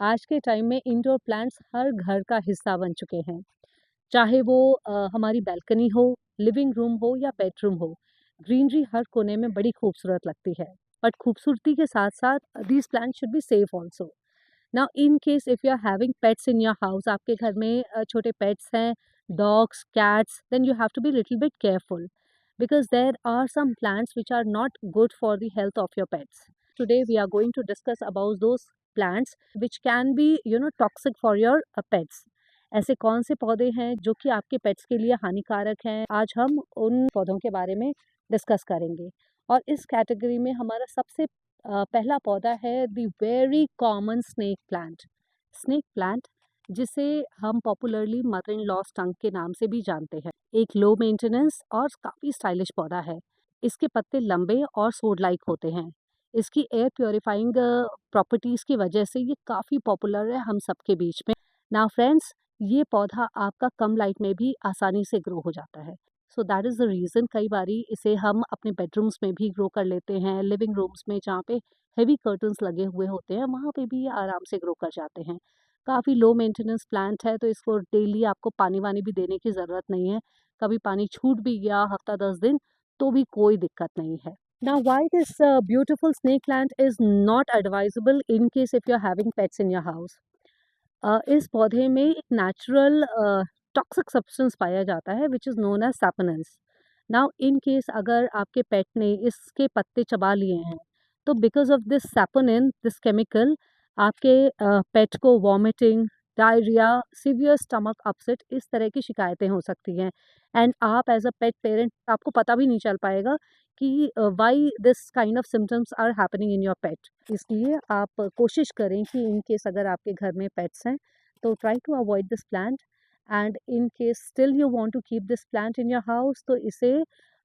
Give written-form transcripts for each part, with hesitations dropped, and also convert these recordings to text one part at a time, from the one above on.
आज के टाइम में इंडोर प्लांट्स हर घर का हिस्सा बन चुके हैं। चाहे वो हमारी बालकनी हो, लिविंग रूम हो या बेडरूम हो, ग्रीनरी हर कोने में बड़ी खूबसूरत लगती है। बट खूबसूरती के साथ-साथ these plants should be safe also. Now in case if you are having pets in your house, आपके घर में छोटे पेट्स हैं, dogs, cats, then you have to be little bit careful because there are some plants which are not good for the health of your pets. Today we are going to discuss about those plants which can be toxic for your pets. ऐसे कौन से पौधे हैं जो कि आपके pets के लिए हानिकारक हैं, आज हम उन पौधों के बारे में डिस्कस करेंगे। और इस कैटेगरी में हमारा सबसे पहला पौधा है the very common snake plant. Snake plant जिसे हम पॉपुलरली मदर इन लॉ स्टंक के नाम से भी जानते हैं, एक लो मेंटेनेंस और काफ़ी स्टाइलिश पौधा है। इसके पत्ते लंबे और सोड लाइक होते हैं। इसकी एयर प्योरीफाइंग प्रॉपर्टीज़ की वजह से ये काफ़ी पॉपुलर है हम सबके बीच में। नाउ फ्रेंड्स, ये पौधा आपका कम लाइट में भी आसानी से ग्रो हो जाता है। So that is the reason कई बारी इसे हम अपने बेडरूम्स में भी ग्रो कर लेते हैं, लिविंग रूम्स में जहाँ पे हेवी कर्टन्स लगे हुए होते हैं वहाँ पे भी ये आराम से ग्रो कर जाते हैं। काफ़ी लो मेंटेनेंस प्लांट है, तो इसको डेली आपको पानी-वानी भी देने की ज़रूरत नहीं है। कभी पानी छूट भी गया हफ़्ता 10 दिन तो भी कोई दिक्कत नहीं है। Now why this beautiful snake plant is not advisable in case if you're having pets in your house? इस पौधे में एक नेचुरल टॉक्सिक सब्सटेंस पाया जाता है which is known as saponins. Now in case अगर आपके पेट ने इसके पत्ते चबा लिए हैं, तो because of this saponin, this chemical, आपके पेट को vomiting, diarrhoea, severe stomach upset, इस तरह की शिकायतें हो सकती हैं। एंड आप एज अ पेट पेरेंट आपको पता भी नहीं चल पाएगा कि why this kind of symptoms are happening in your pet. इसलिए आप कोशिश करें कि इन केस अगर आपके घर में पेट्स हैं तो try to avoid this plant. And in case still you want to keep this plant in your house, तो इसे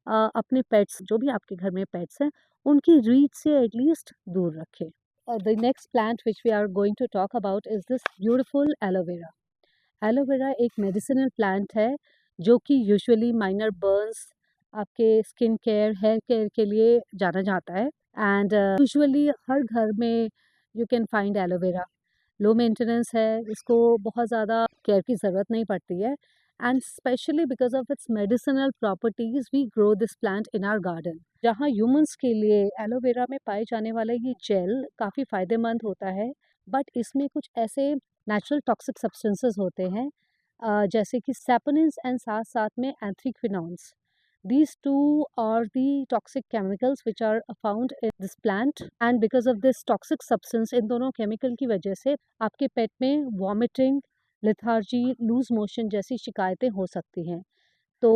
अपने पेट्स, जो भी आपके घर में पेट्स हैं, उनकी रीच से एटलीस्ट दूर रखें। The next plant which we are going to talk about is this beautiful aloe vera. Aloe vera एक मेडिसिनल प्लांट है जो कि यूजुअली माइनर बर्न्स, आपके स्किन केयर, हेयर केयर के लिए जाना जाता है। एंड यूजुअली हर घर में you can find aloe vera. Low maintenance है, इसको बहुत ज़्यादा केयर की ज़रूरत नहीं पड़ती है। And specially because of its medicinal properties we grow this plant in our garden. जहाँ ह्यूमंस के लिए एलोवेरा में पाए जाने वाला ये जेल काफ़ी फ़ायदेमंद होता है, बट इसमें कुछ ऐसे नेचुरल टॉक्सिक सब्सटेंसेस होते हैं जैसे कि सैपोनिन्स एंड साथ साथ में एंथ्रीक्विनॉन्स। These two are the toxic chemicals which are found in this plant, and because of this toxic substance, इन दोनों केमिकल की वजह से आपके पेट में वॉमिटिंग, लेथार्जी, लूज मोशन जैसी शिकायतें हो सकती हैं। तो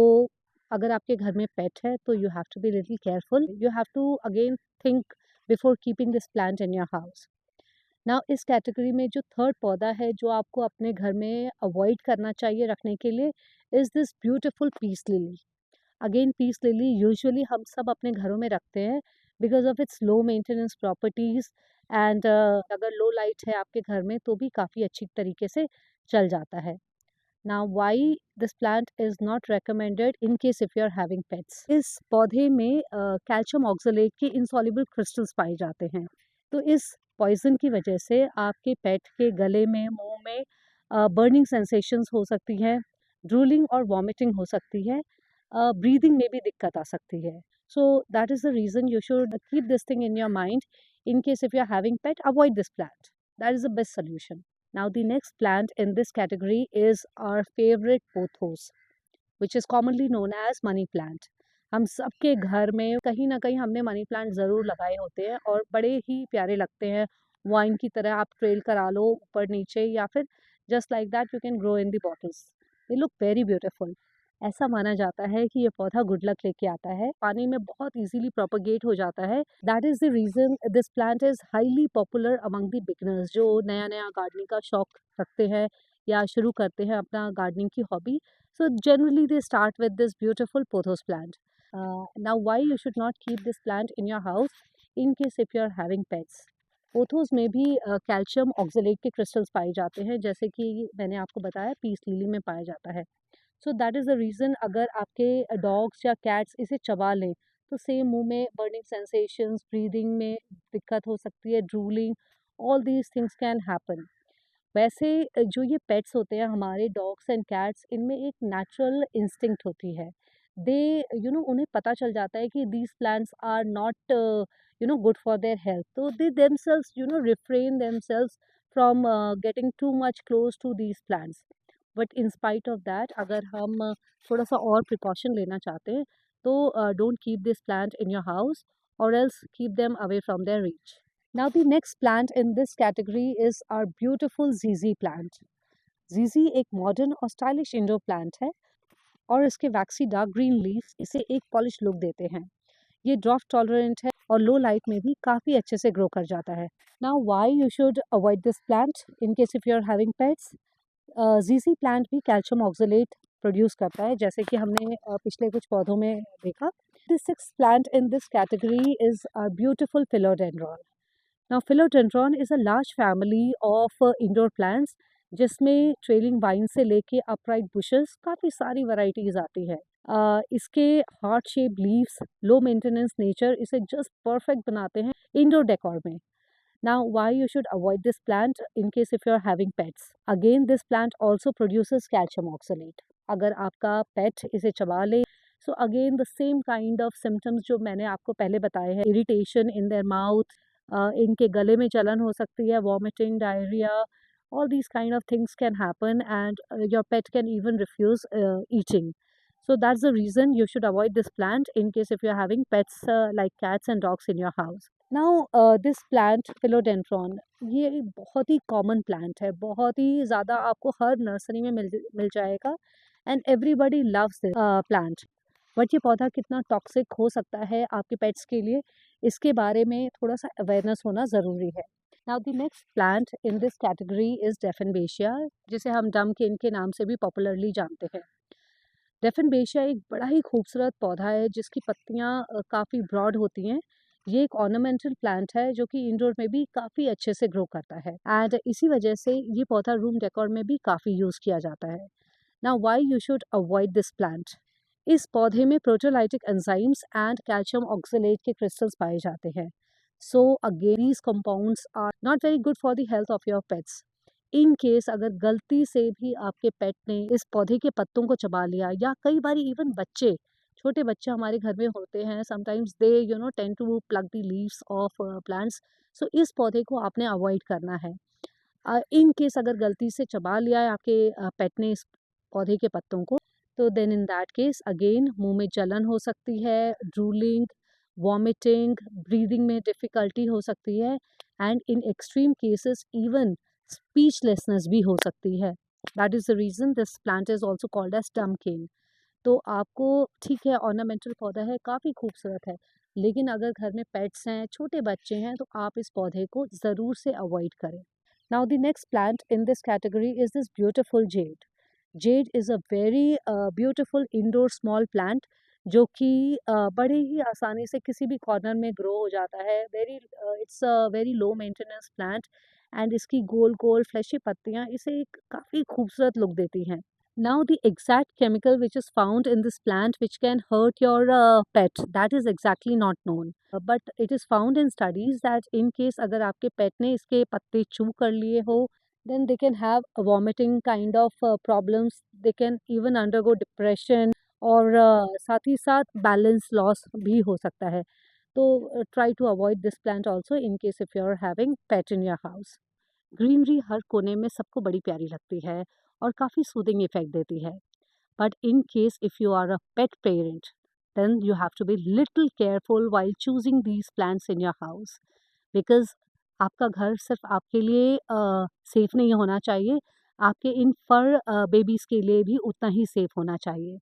अगर आपके घर में पेट है तो you have to be little careful, you have to again think before keeping this plant in your house. Now इस कैटेगरी में जो थर्ड पौधा है जो आपको अपने घर में अवॉइड करना चाहिए रखने के लिए, is this beautiful peace lily. Again peace lily usually हम सब अपने घरों में रखते हैं because of it's low maintenance properties. And अगर लो लाइट है आपके घर में तो भी काफ़ी अच्छी तरीके से चल जाता है। Now why this plant is not recommended in case if you are having pets. इस पौधे में कैल्शियम ऑक्सलेट के इंसॉल्युबल क्रिस्टल्स पाए जाते हैं। तो इस पॉइजन की वजह से आपके पेट के गले में, मुंह में बर्निंग सेंसेशंस हो सकती हैं, ड्रूलिंग और वॉमिटिंग हो सकती है, ब्रीदिंग में भी दिक्कत आ सकती है। So that is the reason you should keep this thing in your mind. In case if you are having pet, avoid this plant. That is the best solution. Now the next plant in this category is our favorite pothos, which is commonly known as money plant. हम सबके घर में कहीं ना कहीं हमने money plant ज़रूर लगाए होते हैं और बड़े ही प्यारे लगते हैं। वाइन की तरह आप ट्रेल करा लो ऊपर नीचे, या फिर just like that you can grow in the bottles. They look very beautiful. ऐसा माना जाता है कि ये पौधा गुड लक लेके आता है, पानी में बहुत इजीली प्रोपगेट हो जाता है। That is the reason this plant is highly popular among the beginners जो नया नया गार्डनिंग का शौक रखते हैं या शुरू करते हैं अपना गार्डनिंग की hobby. So generally they start with this beautiful pothos plant. Now why you should not keep this plant in your house in case if you are having pets? Pothos में भी कैल्शियम ऑक्सलेट के crystals पाए जाते हैं, जैसे कि मैंने आपको बताया पीस लिली में पाया जाता है। So that is the reason अगर आपके डॉग्स या कैट्स इसे चबा लें तो सेम मुंह में बर्निंग सेंसेशंस, ब्रीदिंग में दिक्कत हो सकती है, drooling, all these things can happen. वैसे जो ये पेट्स होते हैं हमारे डॉग्स एंड कैट्स, इनमें एक नेचुरल इंस्टिंक्ट होती है। दे उन्हें पता चल जाता है कि these plants are not good for their health, तो they themselves refrain themselves from getting too much close to these plants. But in spite of that, अगर हम थोड़ा सा और प्रिकॉशन लेना चाहते हैं, तो don't keep this plant in your house, or else keep them away from their reach. Now, the next plant in this category is our beautiful ZZ plant. ZZ एक modern और stylish indoor plant है, और इसके waxy dark green leaves इसे एक polished look देते हैं। ये ड्राफ्ट टॉलरेंट है और लो लाइट में भी काफ़ी अच्छे से ग्रो कर जाता है। Now, why you should avoid this plant in case if you are having pets? ZZ plant भी कैल्शियम ऑक्सलेट प्रोड्यूस करता है, जैसे कि हमने पिछले कुछ पौधों में देखा। The sixth plant in this category is our beautiful philodendron. Now, philodendron is a large family of indoor plants, जिसमें ट्रेलिंग वाइन से लेके अपराइट बुशेस काफ़ी सारी वैरायटीज आती है। इसके heart shape leaves, low maintenance nature इसे जस्ट परफेक्ट बनाते हैं इंडोर डेकोर में। Now, why you should avoid this plant in case if you are having pets? Again, this plant also produces calcium oxalate. अगर आपका पेट इसे चबा ले, so again the same kind of symptoms जो मैंने आपको पहले बताए हैं, irritation in their mouth, इनके गले में जलन हो सकती है, vomiting, diarrhea, all these kind of things can happen, and your pet can even refuse eating. So that's the reason you should avoid this plant in case if you're having pets like cats and dogs in your house. Now, this plant philodendron, ये एक बहुत ही common plant है, बहुत ही ज़्यादा आपको हर nursery में मिल जाएगा, and everybody loves this plant. But ये पौधा कितना टॉक्सिक हो सकता है आपके पेट्स के लिए, इसके बारे में थोड़ा सा अवेयरनेस होना ज़रूरी है। Now the next plant in this category is dieffenbachia, जिसे हम डमकेन के नाम से भी पॉपुलरली जानते हैं। डेफिनबेशिया एक बड़ा ही खूबसूरत पौधा है जिसकी पत्तियाँ काफ़ी ब्रॉड होती हैं। ये एक ऑर्नामेंटल प्लांट है जो कि इंडोर में भी काफ़ी अच्छे से ग्रो करता है, एंड इसी वजह से ये पौधा रूम डेकोर में भी काफ़ी यूज़ किया जाता है। Now why you should avoid this plant? इस पौधे में proteolytic enzymes and calcium oxalate के क्रिस्टल्स पाए जाते हैं। So again these compounds are not very good for the health of your pets. In case अगर गलती से भी आपके पेट ने इस पौधे के पत्तों को चबा लिया, या कई बार इवन बच्चे, छोटे बच्चे हमारे घर में होते हैं, sometimes they tend to pluck the leaves of plants, so इस पौधे को आपने अवॉइड करना है। इन केस अगर गलती से चबा लिया है आपके पेट ने इस पौधे के पत्तों को, तो then in that case again मुंह में जलन हो सकती है, ड्रूलिंग, वॉमिटिंग, ब्रीदिंग में डिफ़िकल्टी हो सकती है, and in extreme cases even speechlessness भी हो सकती है। That is the reason this plant is also called as dumb cane. तो आपको, ठीक है, ऑर्नामेंटल पौधा है, काफ़ी खूबसूरत है, लेकिन अगर घर में पेट्स हैं, छोटे बच्चे हैं, तो आप इस पौधे को ज़रूर से अवॉइड करें। Now the next plant in this category is this beautiful Z. Z is a very beautiful indoor small plant, जो कि बड़े ही आसानी से किसी भी कॉर्नर में ग्रो हो जाता है। It's a very low maintenance plant, and इसकी गोल गोल फ्लैशी पत्तियाँ इसे एक काफ़ी खूबसूरत लुक देती हैं। Now, the exact chemical which is found in this plant which can hurt your pet, that is exactly not known. But it is found in studies that in case अगर आपके pet ने इसके पत्ते chew कर लिए हो, then they can have a vomiting kind of problems. They can even undergo depression, और साथ ही साथ balance loss भी हो सकता है। तो try to avoid this plant also in case if you are having pet in your house. Greenery हर कोने में सबको बड़ी प्यारी लगती है और काफ़ी सूदिंग इफेक्ट देती है, but in case if you are a pet parent, then you have to be little careful while choosing these plants in your house, because आपका घर सिर्फ आपके लिए सेफ नहीं होना चाहिए, आपके इन फर बेबीज़ के लिए भी उतना ही सेफ होना चाहिए।